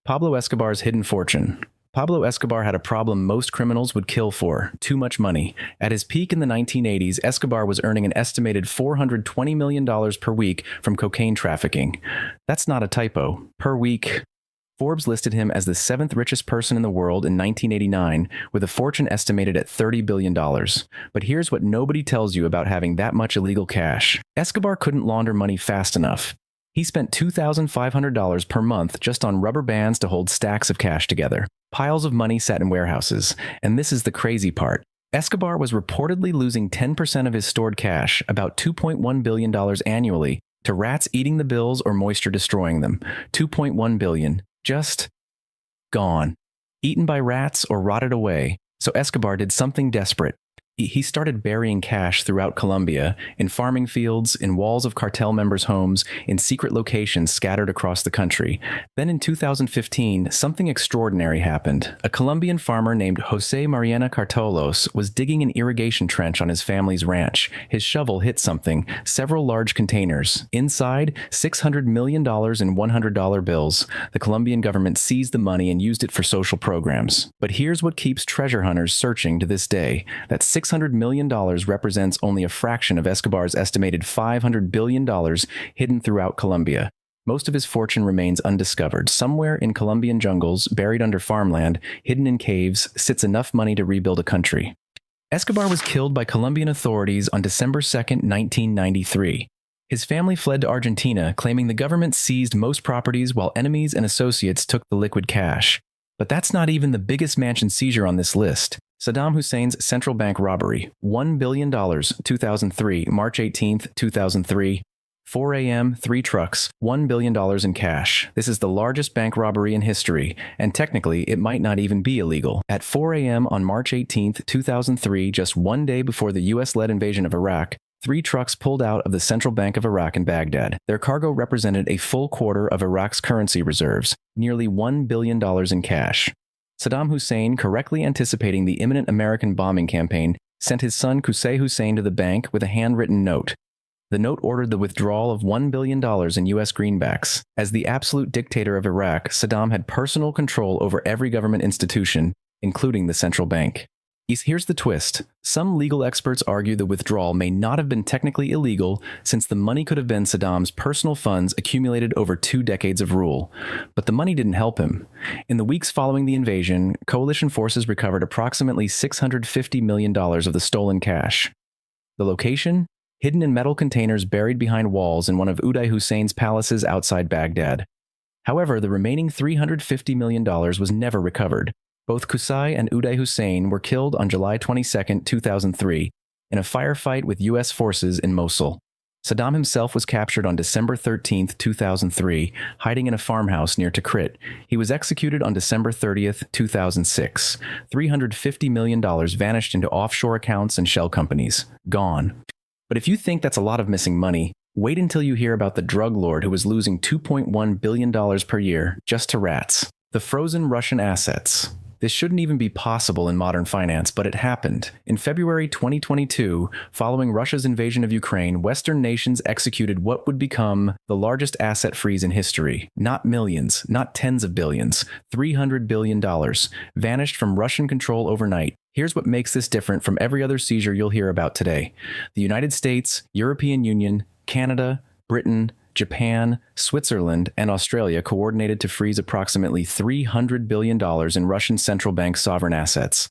Pablo Escobar's hidden fortune. Pablo Escobar had a problem most criminals would kill for: too much money. At his peak in the 1980s, Escobar was earning an estimated $420 million per week from cocaine trafficking. That's not a typo. Per week. Forbes listed him as the seventh richest person in the world in 1989, with a fortune estimated at $30 billion. But here's what nobody tells you about having that much illegal cash. Escobar couldn't launder money fast enough. He spent $2,500 per month just on rubber bands to hold stacks of cash together. Piles of money sat in warehouses, and this is the crazy part. Escobar was reportedly losing 10% of his stored cash, about $2.1 billion annually, to rats eating the bills or moisture destroying them. $2.1 billion. Just gone. Eaten by rats or rotted away. So Escobar did something desperate. He started burying cash throughout Colombia, in farming fields, in walls of cartel members' homes, in secret locations scattered across the country. Then in 2015, something extraordinary happened. A Colombian farmer named José Mariana Cartolos was digging an irrigation trench on his family's ranch. His shovel hit something, several large containers. Inside, $600 million in $100 bills. The Colombian government seized the money and used it for social programs. But here's what keeps treasure hunters searching to this day. That $600 million represents only a fraction of Escobar's estimated $500 billion hidden throughout Colombia. Most of his fortune remains undiscovered. Somewhere in Colombian jungles, buried under farmland, hidden in caves, sits enough money to rebuild a country. Escobar was killed by Colombian authorities on December 2, 1993. His family fled to Argentina, claiming the government seized most properties while enemies and associates took the liquid cash. But that's not even the biggest mansion seizure on this list. Saddam Hussein's central bank robbery. $1 billion, 2003, March 18, 2003. 4 a.m., 3 trucks, $1 billion in cash. This is the largest bank robbery in history, and technically, it might not even be illegal. At 4 a.m. on March 18, 2003, just one day before the U.S.-led invasion of Iraq, 3 trucks pulled out of the Central Bank of Iraq in Baghdad. Their cargo represented a full quarter of Iraq's currency reserves, nearly $1 billion in cash. Saddam Hussein, correctly anticipating the imminent American bombing campaign, sent his son Qusay Hussein to the bank with a handwritten note. The note ordered the withdrawal of $1 billion in U.S. greenbacks. As the absolute dictator of Iraq, Saddam had personal control over every government institution, including the central bank. Here's the twist. Some legal experts argue the withdrawal may not have been technically illegal, since the money could have been Saddam's personal funds accumulated over 2 decades of rule. But the money didn't help him. In the weeks following the invasion, coalition forces recovered approximately $650 million of the stolen cash. The location? Hidden in metal containers buried behind walls in one of Uday Hussein's palaces outside Baghdad. However, the remaining $350 million was never recovered. Both Qusay and Uday Hussein were killed on July 22, 2003, in a firefight with U.S. forces in Mosul. Saddam himself was captured on December 13, 2003, hiding in a farmhouse near Tikrit. He was executed on December 30, 2006. $350 million vanished into offshore accounts and shell companies. Gone. But if you think that's a lot of missing money, wait until you hear about the drug lord who was losing $2.1 billion per year just to rats. The frozen Russian assets. This shouldn't even be possible in modern finance, but it happened. In February 2022, following Russia's invasion of Ukraine, Western nations executed what would become the largest asset freeze in history. Not millions, not tens of billions, $300 billion, vanished from Russian control overnight. Here's what makes this different from every other seizure you'll hear about today. The United States, European Union, Canada, Britain, Japan, Switzerland, and Australia coordinated to freeze approximately $300 billion in Russian central bank sovereign assets.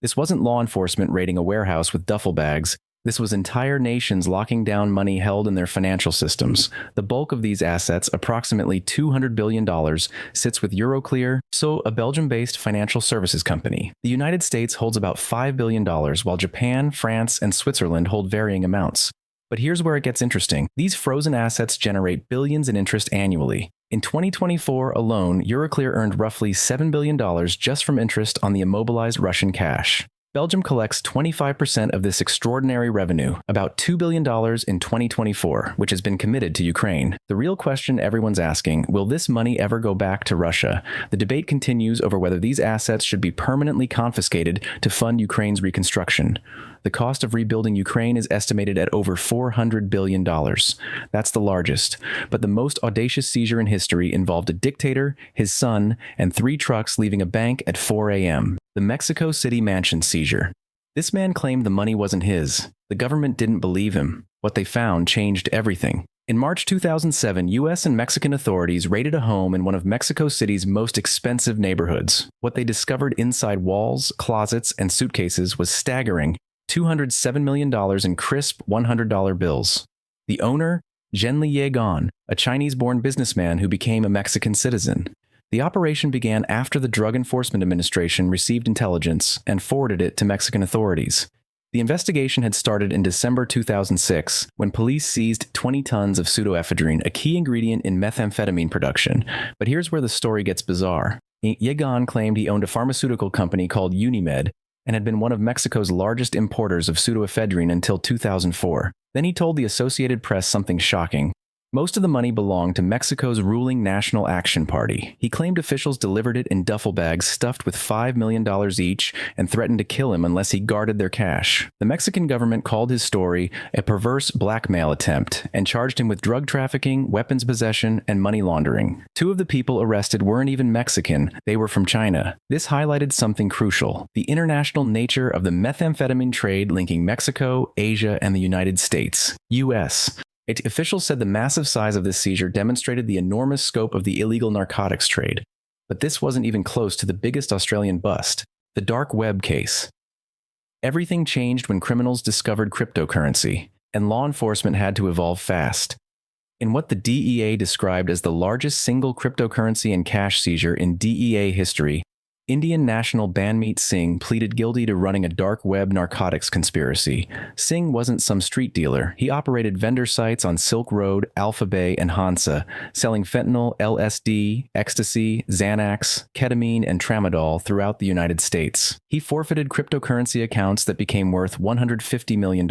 This wasn't law enforcement raiding a warehouse with duffel bags. This was entire nations locking down money held in their financial systems. The bulk of these assets, approximately $200 billion, sits with Euroclear, a Belgium-based financial services company. The United States holds about $5 billion, while Japan, France, and Switzerland hold varying amounts. But here's where it gets interesting. These frozen assets generate billions in interest annually. In 2024 alone, Euroclear earned roughly $7 billion just from interest on the immobilized Russian cash. Belgium collects 25% of this extraordinary revenue, about $2 billion in 2024, which has been committed to Ukraine. The real question everyone's asking, will this money ever go back to Russia? The debate continues over whether these assets should be permanently confiscated to fund Ukraine's reconstruction. The cost of rebuilding Ukraine is estimated at over $400 billion. That's the largest, but the most audacious seizure in history involved a dictator, his son, and 3 trucks leaving a bank at 4 a.m. The Mexico City Mansion seizure. This man claimed the money wasn't his. The government didn't believe him. What they found changed everything. In March 2007, U.S. and Mexican authorities raided a home in one of Mexico City's most expensive neighborhoods. What they discovered inside walls, closets, and suitcases was staggering: $207 million in crisp $100 bills. The owner? Zhenli Yegon, a Chinese-born businessman who became a Mexican citizen. The operation began after the Drug Enforcement Administration received intelligence and forwarded it to Mexican authorities. The investigation had started in December 2006, when police seized 20 tons of pseudoephedrine, a key ingredient in methamphetamine production. But here's where the story gets bizarre. Yegon claimed he owned a pharmaceutical company called Unimed and had been one of Mexico's largest importers of pseudoephedrine until 2004. Then he told the Associated Press something shocking. Most of the money belonged to Mexico's ruling National Action Party. He claimed officials delivered it in duffel bags stuffed with $5 million each and threatened to kill him unless he guarded their cash. The Mexican government called his story a perverse blackmail attempt and charged him with drug trafficking, weapons possession, and money laundering. 2 of the people arrested weren't even Mexican, they were from China. This highlighted something crucial: the international nature of the methamphetamine trade linking Mexico, Asia, and the United States. U.S. Officials said the massive size of this seizure demonstrated the enormous scope of the illegal narcotics trade. But this wasn't even close to the biggest Australian bust: the dark web case. Everything changed when criminals discovered cryptocurrency, and law enforcement had to evolve fast. In what the DEA described as the largest single cryptocurrency and cash seizure in DEA history, Indian national Banmeet Singh pleaded guilty to running a dark web narcotics conspiracy. Singh wasn't some street dealer. He operated vendor sites on Silk Road, Alpha Bay, and Hansa, selling fentanyl, LSD, ecstasy, Xanax, ketamine, and tramadol throughout the United States. He forfeited cryptocurrency accounts that became worth $150 million.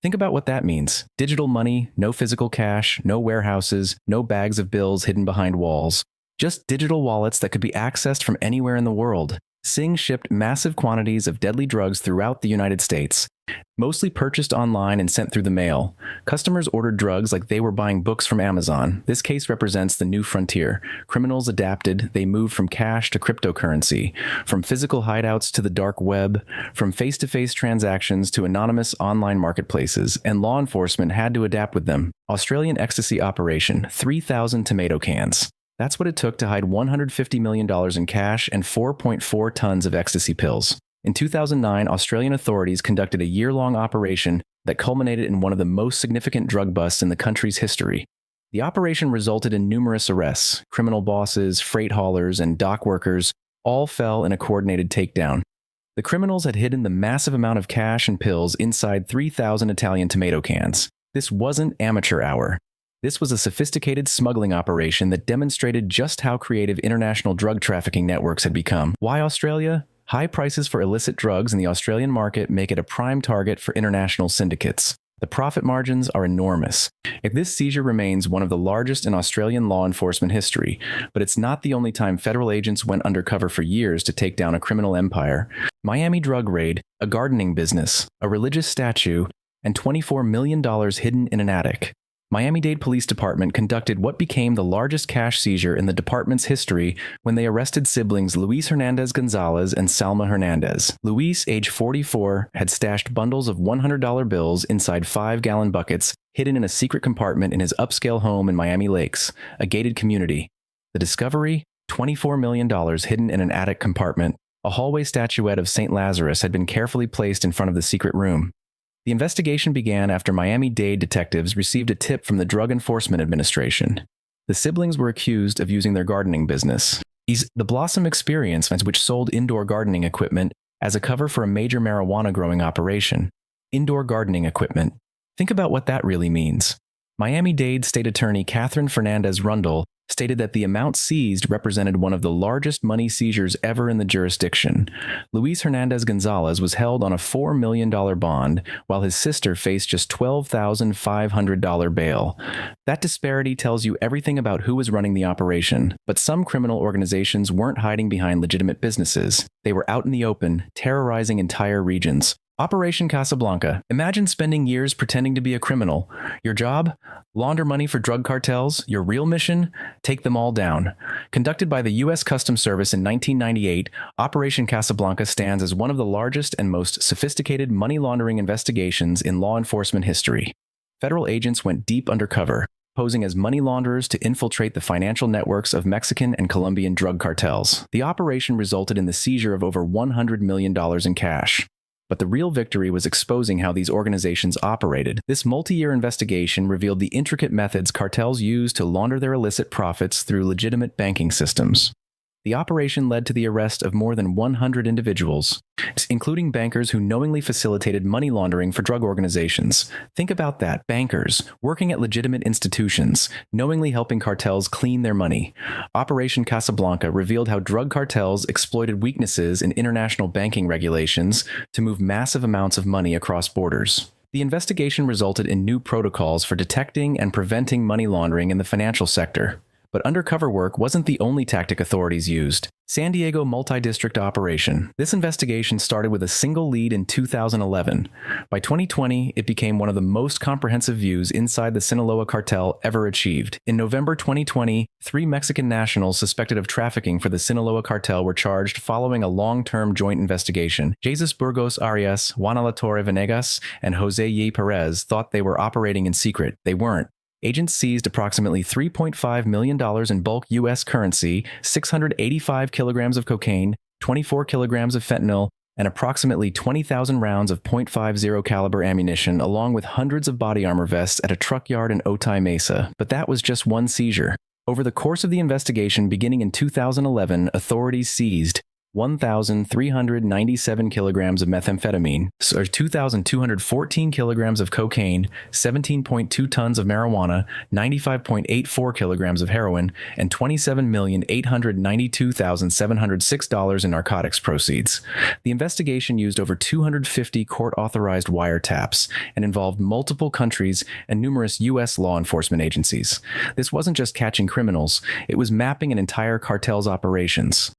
Think about what that means. Digital money, no physical cash, no warehouses, no bags of bills hidden behind walls. Just digital wallets that could be accessed from anywhere in the world. Singh shipped massive quantities of deadly drugs throughout the United States, mostly purchased online and sent through the mail. Customers ordered drugs like they were buying books from Amazon. This case represents the new frontier. Criminals adapted. They moved from cash to cryptocurrency, from physical hideouts to the dark web, from face-to-face transactions to anonymous online marketplaces, and law enforcement had to adapt with them. Australian ecstasy operation, 3,000 tomato cans. That's what it took to hide $150 million in cash and 4.4 tons of ecstasy pills. In 2009, Australian authorities conducted a year-long operation that culminated in one of the most significant drug busts in the country's history. The operation resulted in numerous arrests. Criminal bosses, freight haulers, and dock workers all fell in a coordinated takedown. The criminals had hidden the massive amount of cash and pills inside 3,000 Italian tomato cans. This wasn't amateur hour. This was a sophisticated smuggling operation that demonstrated just how creative international drug trafficking networks had become. Why Australia? High prices for illicit drugs in the Australian market make it a prime target for international syndicates. The profit margins are enormous. If this seizure remains one of the largest in Australian law enforcement history, but it's not the only time federal agents went undercover for years to take down a criminal empire. Miami drug raid, a gardening business, a religious statue, and $24 million hidden in an attic. Miami-Dade Police Department conducted what became the largest cash seizure in the department's history when they arrested siblings Luis Hernandez Gonzalez and Salma Hernandez. Luis, age 44, had stashed bundles of $100 bills inside 5-gallon buckets hidden in a secret compartment in his upscale home in Miami Lakes, a gated community. The discovery? $24 million hidden in an attic compartment. A hallway statuette of St. Lazarus had been carefully placed in front of the secret room. The investigation began after Miami-Dade detectives received a tip from the Drug Enforcement Administration. The siblings were accused of using their gardening business, the Blossom Experience, which sold indoor gardening equipment, as a cover for a major marijuana growing operation. Indoor gardening equipment. Think about what that really means. Miami-Dade State Attorney Catherine Fernandez Rundle stated that the amount seized represented one of the largest money seizures ever in the jurisdiction. Luis Hernandez Gonzalez was held on a $4 million bond, while his sister faced just $12,500 bail. That disparity tells you everything about who was running the operation, but some criminal organizations weren't hiding behind legitimate businesses. They were out in the open, terrorizing entire regions. Operation Casablanca. Imagine spending years pretending to be a criminal. Your job? Launder money for drug cartels. Your real mission? Take them all down. Conducted by the U.S. Customs Service in 1998, Operation Casablanca stands as one of the largest and most sophisticated money laundering investigations in law enforcement history. Federal agents went deep undercover, posing as money launderers to infiltrate the financial networks of Mexican and Colombian drug cartels. The operation resulted in the seizure of over $100 million in cash. But the real victory was exposing how these organizations operated. This multi-year investigation revealed the intricate methods cartels use to launder their illicit profits through legitimate banking systems. The operation led to the arrest of more than 100 individuals, including bankers who knowingly facilitated money laundering for drug organizations. Think about that, bankers, working at legitimate institutions, knowingly helping cartels clean their money. Operation Casablanca revealed how drug cartels exploited weaknesses in international banking regulations to move massive amounts of money across borders. The investigation resulted in new protocols for detecting and preventing money laundering in the financial sector. But undercover work wasn't the only tactic authorities used. San Diego Multi-District Operation. This investigation started with a single lead in 2011. By 2020, it became one of the most comprehensive views inside the Sinaloa cartel ever achieved. In November 2020, 3 Mexican nationals suspected of trafficking for the Sinaloa cartel were charged following a long-term joint investigation. Jesus Burgos Arias, Juan Alatorre Venegas, and Jose Y. Perez thought they were operating in secret. They weren't. Agents seized approximately $3.5 million in bulk U.S. currency, 685 kilograms of cocaine, 24 kilograms of fentanyl, and approximately 20,000 rounds of .50 caliber ammunition, along with hundreds of body armor vests at a truck yard in Otay Mesa. But that was just one seizure. Over the course of the investigation beginning in 2011, authorities seized 1,397 kilograms of methamphetamine, 2,214 kilograms of cocaine, 17.2 tons of marijuana, 95.84 kilograms of heroin, and $27,892,706 in narcotics proceeds. The investigation used over 250 court-authorized wiretaps and involved multiple countries and numerous U.S. law enforcement agencies. This wasn't just catching criminals, it was mapping an entire cartel's operations.